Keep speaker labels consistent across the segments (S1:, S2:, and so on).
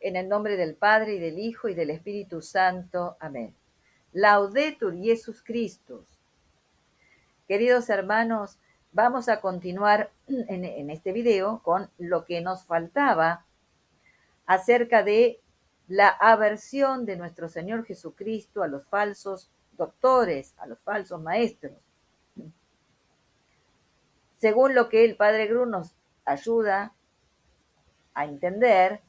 S1: En el nombre del Padre, y del Hijo, y del Espíritu Santo. Amén. Laudetur Jesus Christus. Queridos hermanos, vamos a continuar en este video con lo que nos faltaba acerca de la aversión de nuestro Señor Jesucristo a los falsos doctores, a los falsos maestros. Según lo que el Padre Gru nos ayuda a entender,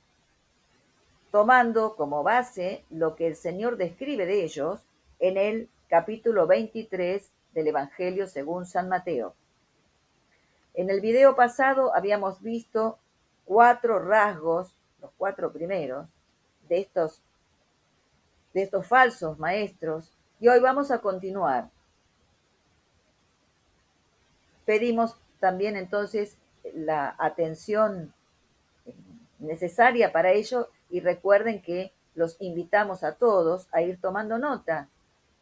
S1: tomando como base lo que el Señor describe de ellos en el capítulo 23 del Evangelio según San Mateo. En el video pasado habíamos visto 4 rasgos, los 4 primeros, de estos falsos maestros, y hoy vamos a continuar. Pedimos también entonces la atención necesaria para ello y recuerden que los invitamos a todos a ir tomando nota,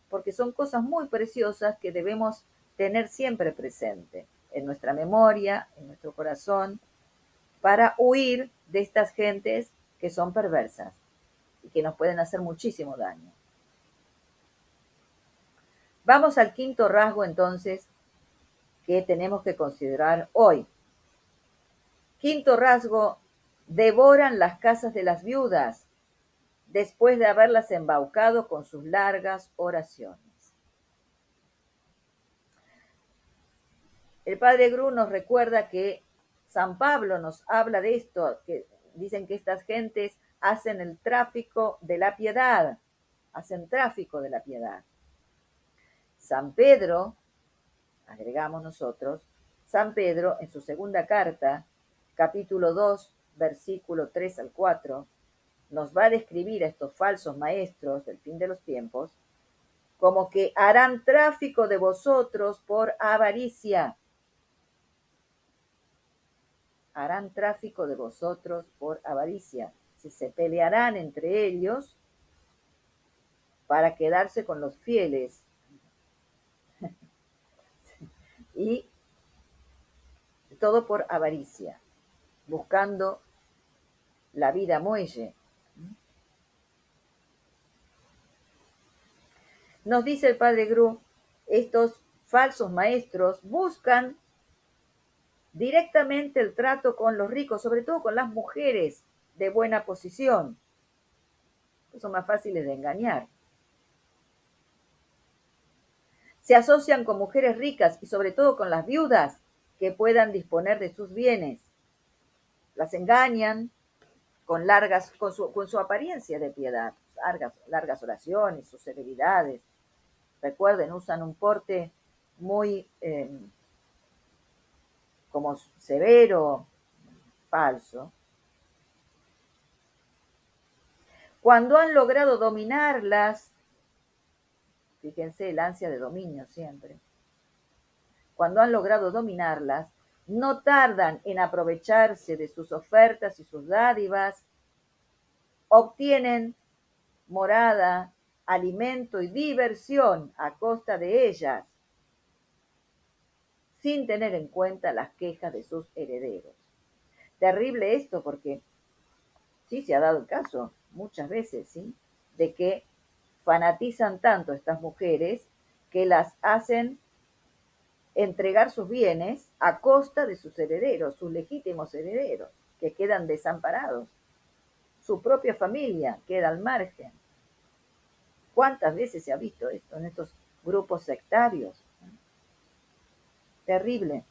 S1: porque son cosas muy preciosas que debemos tener siempre presente en nuestra memoria, en nuestro corazón, para huir de estas gentes que son perversas y que nos pueden hacer muchísimo daño. Vamos al quinto rasgo entonces que tenemos que considerar hoy. Quinto rasgo: devoran las casas de las viudas después de haberlas embaucado con sus largas oraciones. El Padre Gru nos recuerda que San Pablo nos habla de esto, que dicen que estas gentes hacen el tráfico de la piedad, hacen tráfico de la piedad. San Pedro, agregamos nosotros, San Pedro en su segunda carta, capítulo 2, versículo 3 al 4, nos va a describir a estos falsos maestros del fin de los tiempos como que harán tráfico de vosotros por avaricia. Harán tráfico de vosotros por avaricia. Si se pelearán entre ellos para quedarse con los fieles. Y todo por avaricia, buscando la vida muelle. Nos dice el Padre Gru, estos falsos maestros buscan directamente el trato con los ricos, sobre todo con las mujeres de buena posición, que son más fáciles de engañar. Se asocian con mujeres ricas y sobre todo con las viudas que puedan disponer de sus bienes. Las engañan con su apariencia de piedad, largas oraciones, sus severidades. Recuerden, usan un porte muy como severo, falso. Cuando han logrado dominarlas, fíjense el ansia de dominio siempre, cuando han logrado dominarlas, no tardan en aprovecharse de sus ofertas y sus dádivas, obtienen morada, alimento y diversión a costa de ellas, sin tener en cuenta las quejas de sus herederos. Terrible esto porque sí se ha dado el caso muchas veces, ¿sí?, de que fanatizan tanto a estas mujeres que las hacen entregar sus bienes a costa de sus herederos, sus legítimos herederos, que quedan desamparados. Su propia familia queda al margen. ¿Cuántas veces se ha visto esto en estos grupos sectarios? Terrible.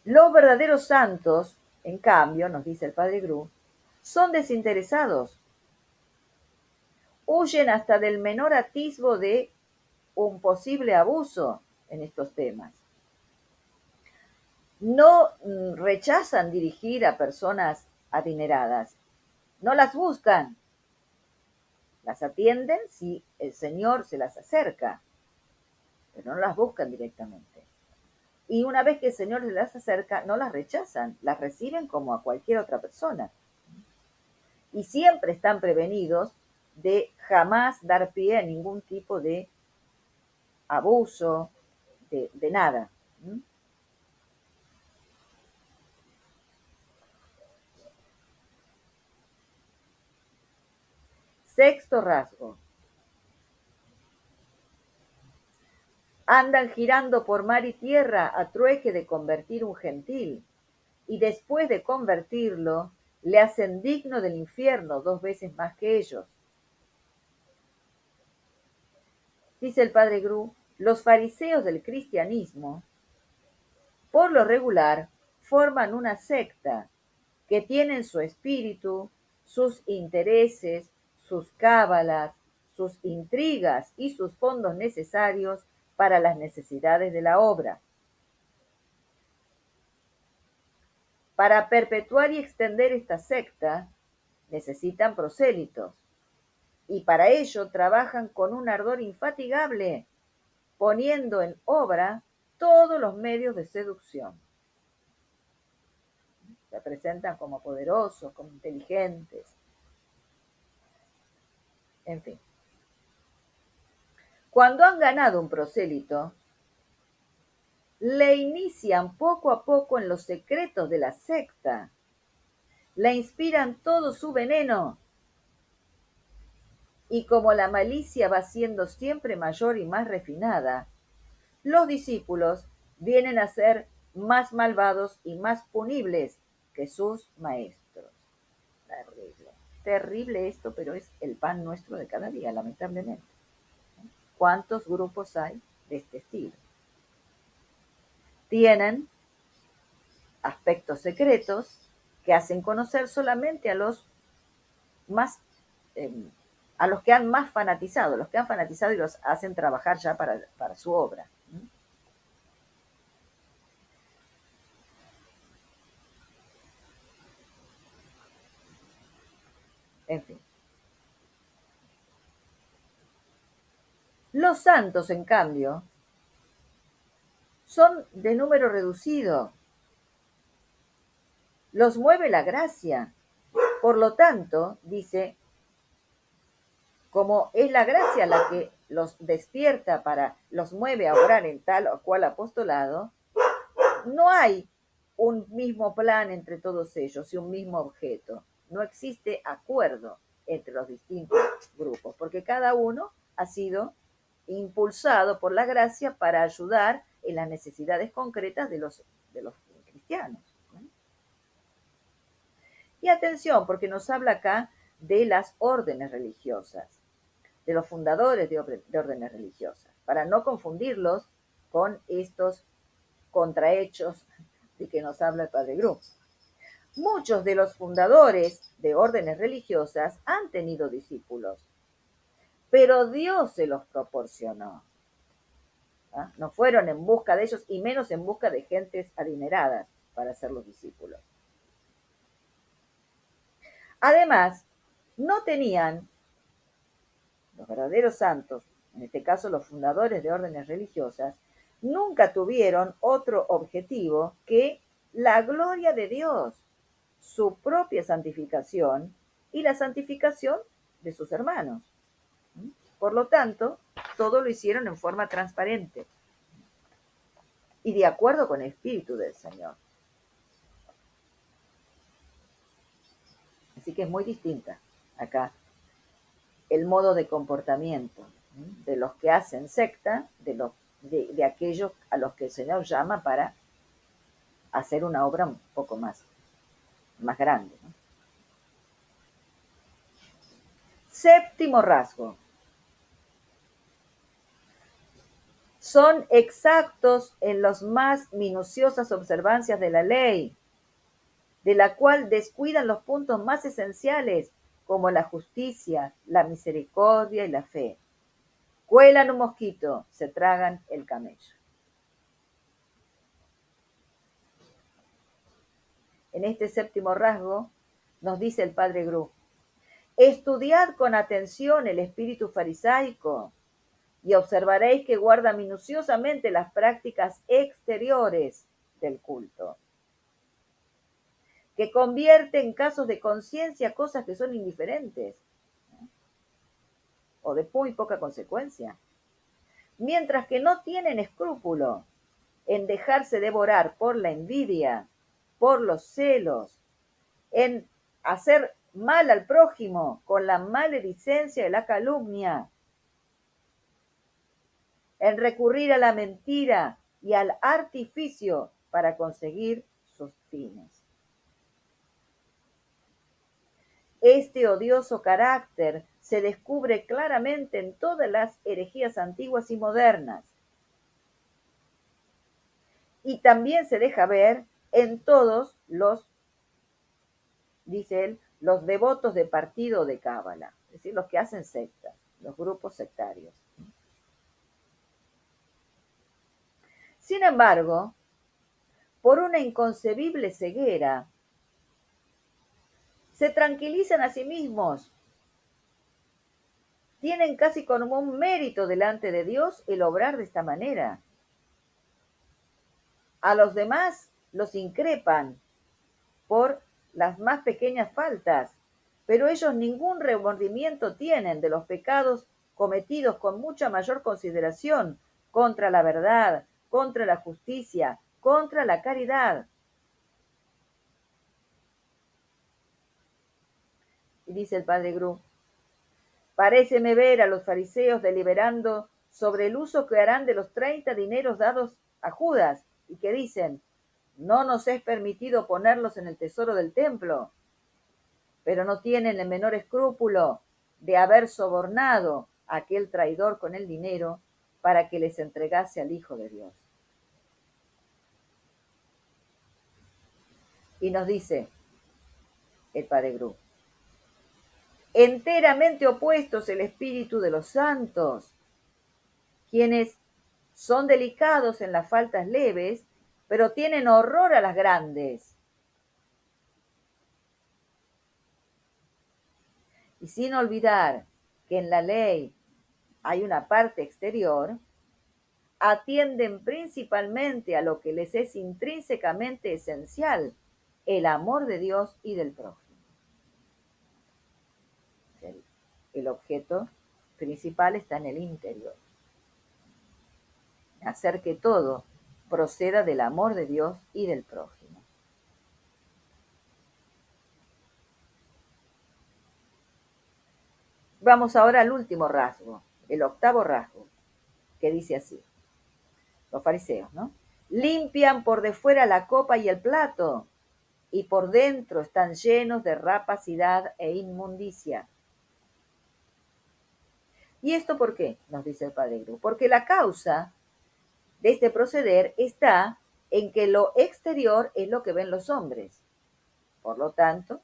S1: Los verdaderos santos, en cambio, nos dice el Padre Gru, son desinteresados. Huyen hasta del menor atisbo de un posible abuso en estos temas. No rechazan dirigir a personas adineradas, no las buscan, las atienden si el Señor se las acerca, pero no las buscan directamente. Y una vez que el Señor se las acerca, no las rechazan, las reciben como a cualquier otra persona. Y siempre están prevenidos de jamás dar pie a ningún tipo de abuso, de nada. Sexto rasgo. Andan girando por mar y tierra a trueque de convertir un gentil, y después de convertirlo, le hacen digno del infierno 2 veces más que ellos. Dice el padre Gru, los fariseos del cristianismo, por lo regular, forman una secta que tiene en su espíritu sus intereses, sus cábalas, sus intrigas y sus fondos necesarios para las necesidades de la obra. Para perpetuar y extender esta secta, necesitan prosélitos, y para ello trabajan con un ardor infatigable, poniendo en obra todos los medios de seducción. Se presentan como poderosos, como inteligentes, en fin. Cuando han ganado un prosélito, le inician poco a poco en los secretos de la secta, le inspiran todo su veneno, y como la malicia va siendo siempre mayor y más refinada, los discípulos vienen a ser más malvados y más punibles que sus maestros. Terrible, terrible esto, pero es el pan nuestro de cada día, lamentablemente. ¿Cuántos grupos hay de este estilo? Tienen aspectos secretos que hacen conocer solamente a los más, eh, a los que han más fanatizado, los que han fanatizado y los hacen trabajar ya para su obra. En fin. Los santos, en cambio, son de número reducido. Los mueve la gracia. Por lo tanto, dice, como es la gracia la que los despierta los mueve a orar en tal o cual apostolado, no hay un mismo plan entre todos ellos y un mismo objeto. No existe acuerdo entre los distintos grupos, porque cada uno ha sido impulsado por la gracia para ayudar en las necesidades concretas de los cristianos. Y atención, porque nos habla acá de las órdenes religiosas, de los fundadores de órdenes religiosas, para no confundirlos con estos contrahechos de que nos habla el padre Gru. Muchos de los fundadores de órdenes religiosas han tenido discípulos, pero Dios se los proporcionó. ¿Ah? No fueron en busca de ellos y menos en busca de gentes adineradas para ser los discípulos. Además, no tenían los verdaderos santos, en este caso los fundadores de órdenes religiosas, nunca tuvieron otro objetivo que la gloria de Dios, su propia santificación y la santificación de sus hermanos. Por lo tanto, todo lo hicieron en forma transparente y de acuerdo con el Espíritu del Señor. Así que es muy distinta acá el modo de comportamiento de los que hacen secta, de aquellos a los que el Señor llama para hacer una obra un poco más grande, ¿no? Séptimo rasgo. Son exactos en las más minuciosas observancias de la ley, de la cual descuidan los puntos más esenciales, como la justicia, la misericordia y la fe. Cuelan un mosquito, se tragan el camello. En este séptimo rasgo nos dice el padre Gru, estudiad con atención el espíritu farisaico y observaréis que guarda minuciosamente las prácticas exteriores del culto, que convierte en casos de conciencia cosas que son indiferentes, ¿no? O de muy poca consecuencia, mientras que no tienen escrúpulo en dejarse devorar por la envidia, por los celos, en hacer mal al prójimo con la maledicencia y la calumnia, en recurrir a la mentira y al artificio para conseguir sus fines. Este odioso carácter se descubre claramente en todas las herejías antiguas y modernas, y también se deja ver en todos los, dice él, los devotos de partido de Cábala, es decir, los que hacen sectas, los grupos sectarios. Sin embargo, por una inconcebible ceguera, se tranquilizan a sí mismos, tienen casi como un mérito delante de Dios el obrar de esta manera. A los demás los increpan por las más pequeñas faltas, pero ellos ningún remordimiento tienen de los pecados cometidos con mucha mayor consideración contra la verdad, contra la justicia, contra la caridad. Y dice el padre Gru, paréceme ver a los fariseos deliberando sobre el uso que harán de los 30 dineros dados a Judas y que dicen, no nos es permitido ponerlos en el tesoro del templo, pero no tienen el menor escrúpulo de haber sobornado a aquel traidor con el dinero para que les entregase al Hijo de Dios. Y nos dice el padre Gru, enteramente opuestos el espíritu de los santos, quienes son delicados en las faltas leves, pero tienen horror a las grandes. Y sin olvidar que en la ley hay una parte exterior, atienden principalmente a lo que les es intrínsecamente esencial, el amor de Dios y del prójimo. El objeto principal está en el interior. Hacer que todo proceda del amor de Dios y del prójimo. Vamos ahora al último rasgo, el octavo rasgo, que dice así, los fariseos, ¿no? Limpian por de fuera la copa y el plato, y por dentro están llenos de rapacidad e inmundicia. ¿Y esto por qué? Nos dice el padre Gru. Porque la causa de este proceder está en que lo exterior es lo que ven los hombres. Por lo tanto,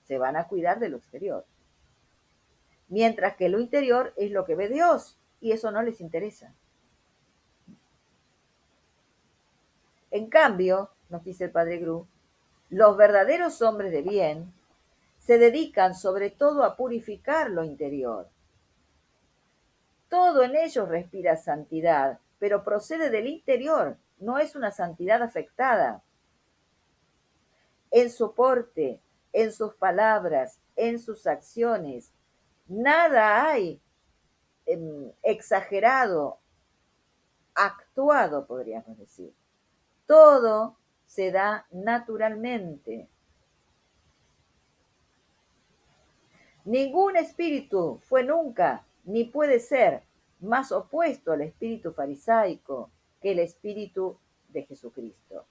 S1: se van a cuidar de lo exterior. Mientras que lo interior es lo que ve Dios, y eso no les interesa. En cambio, nos dice el padre Gru, los verdaderos hombres de bien se dedican sobre todo a purificar lo interior. Todo en ellos respira santidad, pero procede del interior, no es una santidad afectada. En su porte, en sus palabras, en sus acciones, nada hay exagerado, actuado, podríamos decir. Todo se da naturalmente. Ningún espíritu fue nunca, ni puede ser, más opuesto al espíritu farisaico que el espíritu de Jesucristo.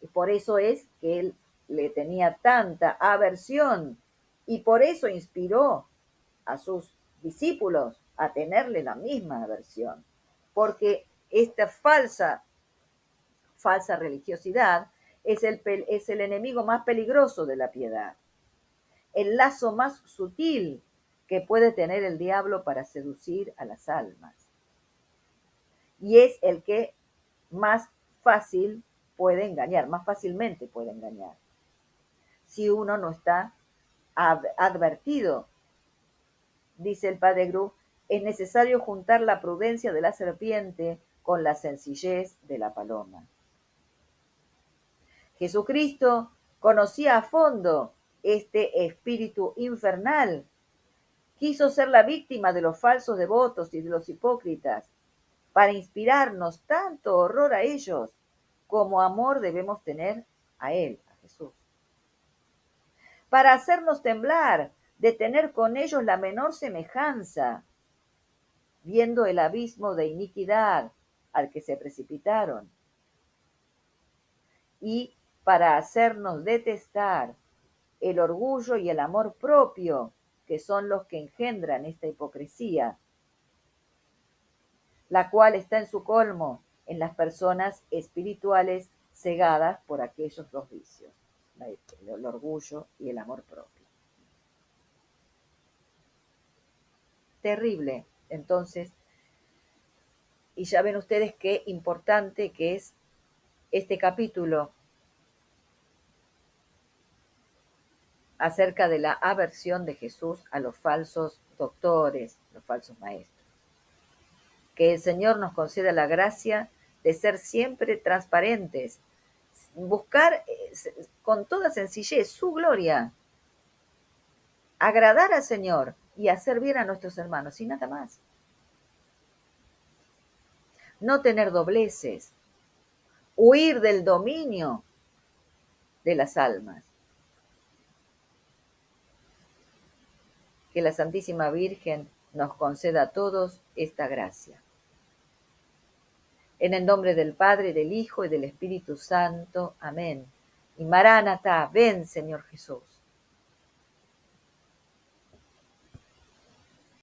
S1: Y por eso es que él le tenía tanta aversión y por eso inspiró a sus discípulos a tenerle la misma aversión. Porque esta falsa religiosidad es el enemigo más peligroso de la piedad, el lazo más sutil que puede tener el diablo para seducir a las almas. Y es el que más fácil puede engañar, más fácilmente puede engañar. Si uno no está advertido, dice el padre Gru, es necesario juntar la prudencia de la serpiente con la sencillez de la paloma. Jesucristo conocía a fondo este espíritu infernal. Quiso ser la víctima de los falsos devotos y de los hipócritas para inspirarnos tanto horror a ellos como amor debemos tener a Él, a Jesús. para hacernos temblar, de tener con ellos la menor semejanza, viendo el abismo de iniquidad al que se precipitaron, y para hacernos detestar el orgullo y el amor propio, que son los que engendran esta hipocresía, la cual está en su colmo en las personas espirituales cegadas por aquellos dos vicios, el orgullo y el amor propio. Terrible, entonces, y ya ven ustedes qué importante que es este capítulo acerca de la aversión de Jesús a los falsos doctores, los falsos maestros. Que el Señor nos conceda la gracia de ser siempre transparentes, buscar con toda sencillez su gloria, agradar al Señor y hacer bien a nuestros hermanos, y nada más. No tener dobleces, huir del dominio de las almas. Que la Santísima Virgen nos conceda a todos esta gracia. En el nombre del Padre, del Hijo y del Espíritu Santo. Amén. Y Maránata, ven, Señor Jesús.